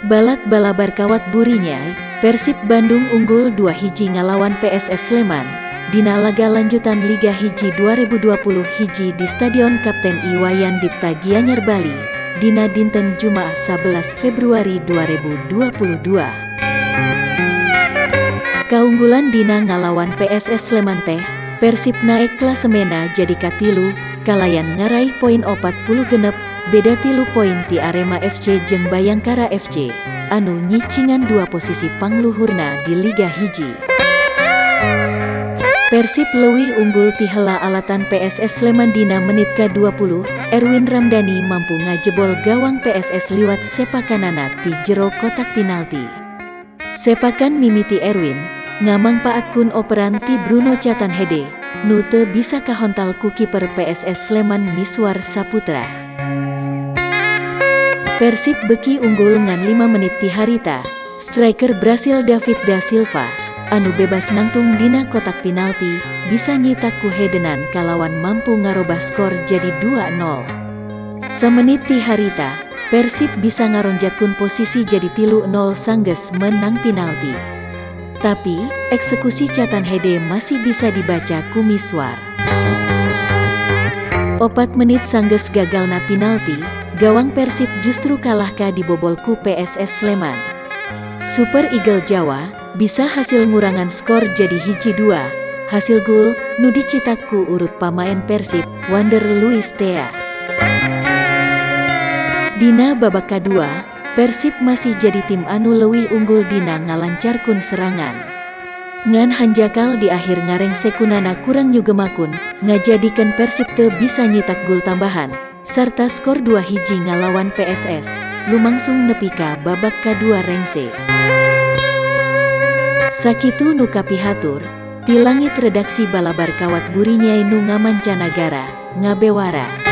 Balak balabar kawat burinya, Persib Bandung unggul 2-1 ngalawan PSS Sleman, dina laga lanjutan Liga Hiji 2020 hiji di Stadion Kapten Iwayan Dipta Gianyar Bali, dina dinten Jumaah 11 Februari 2022. Kaunggulan dina ngalawan PSS Sleman teh, Persib naik klasemena jadi katilu, kalayan ngaraih poin 40 beda 3 poin ti Arema FC jeung Bayangkara FC, anu nyicingan 2 posisi pangluhurna di Liga Hiji. Persib leuwih unggul ti heula alatan PSS Sleman dina menit ka-20, Erwin Ramdhani mampu ngajebol gawang PSS liwat sepakanana ti jero kotak penalti. Sepakan mimiti Erwin, ngamangpaatkeun operan ti Bruno Catanhede, nu teu bisa kahontal ku kiper PSS Sleman Miswar Saputra. Persib beki unggul ngan 5 menit ti harita, striker Brasil David da Silva, anu bebas nangtung dina kotak penalti, bisa nyitak ku hedenan kalawan mampu ngarobah skor jadi 2-0. Semenit ti harita, Persib bisa ngaronjatkeun posisi jadi 3-0 sanggeus menang penalti. Tapi, eksekusi Catanhede masih bisa dibaca ku Miswar. 4 menit sanggeus gagalna penalti, gawang Persib justru kalah ka dibobol ku PSS Sleman. Super Eagle Jawa bisa hasil ngurangan skor jadi 1-2, hasil gol nu dicetak ku urut pamain Persib, Wander Luis Thea. Dina babak kadua, Persib masih jadi tim anu leuwih unggul dina ngalancarkeun serangan. Ngan hanjakal di akhir ngarengsekunana kurang nyugemakun, ngajadikeun Persib teu bisa nyitak gol tambahan, sarta skor 2-1 ngalawan PSS, lumangsung nepi ka babak kadua rengse. Sakitu nu kapihatur, ti langit redaksi balabar kawat burinyai nu ngamancanagara, ngabewara.